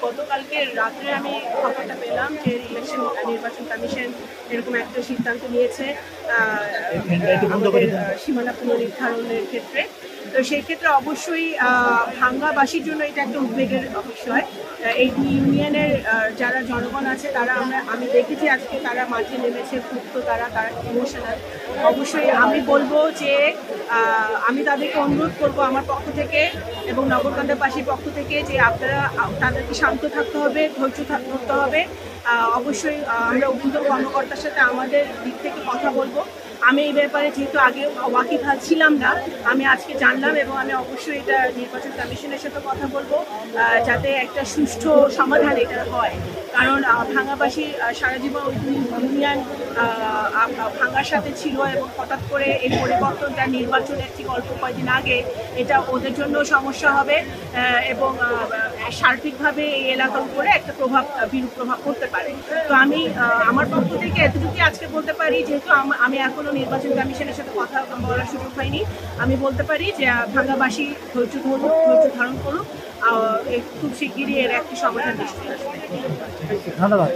গতকালকে রাত্রে আমি খবরটা পেলাম যে নির্বাচন কমিশন এরকম একটা সিদ্ধান্ত নিয়েছে সীমানা পুনর্নির্ধারণের ক্ষেত্রে। তো সেই ক্ষেত্রে অবশ্যই ভাঙ্গাবাসীর জন্য এটা একটা উদ্বেগের বিষয়। এই ইউনিয়নের যারা জনগণ আছে তারা আমি দেখেছি আজকে তারা মাঠে নেমেছে, ক্ষুব্ধ তারা ইমোশনাল। অবশ্যই আমি বলবো যে আমি তাদেরকে অনুরোধ করব আমার পক্ষ থেকে এবং নগরকান্দাবাসীর পক্ষ থেকে যে আপনারা তাদেরকে শান্ত থাকতে হবে, ধৈর্য ধরতে হবে। অবশ্যই আমরা অভিযোগ কর্মকর্তার সাথে আমাদের দিক থেকে কথা বলবো। আমি এই ব্যাপারে যেহেতু আগে ওয়াকিবহাল ছিলাম না, আমি আজকে জানলাম এবং আমি অবশ্যই এটা নির্বাচন কমিশনের সাথে কথা বলবো যাতে একটা সুষ্ঠু সমাধান এটা হয়। কারণ ভাঙ্গাবাসী সারা জীবন ইউনিয়ন ভাঙ্গার সাথে ছিল এবং হঠাৎ করে এই পরিবর্তনটা নির্বাচনের ঠিক অল্প কয়েকদিন আগে এটা ওদের জন্য সমস্যা হবে এবং সার্বিকভাবে এই এলাকার উপরে একটা বিরূপ প্রভাব পড়তে পারে। তো আমি আমার পক্ষ থেকে এতটুকুই আজকে বলতে পারি, যেহেতু আমি এখনো নির্বাচন কমিশনের সাথে কথা বলার সুযোগ হয়নি, আমি বলতে পারি যে ভাঙ্গাবাসী ধৈর্য ধারণ করুক, খুব শিগগিরই এর একটি সমাধান নিশ্চয়ই আসবে। ধন্যবাদ।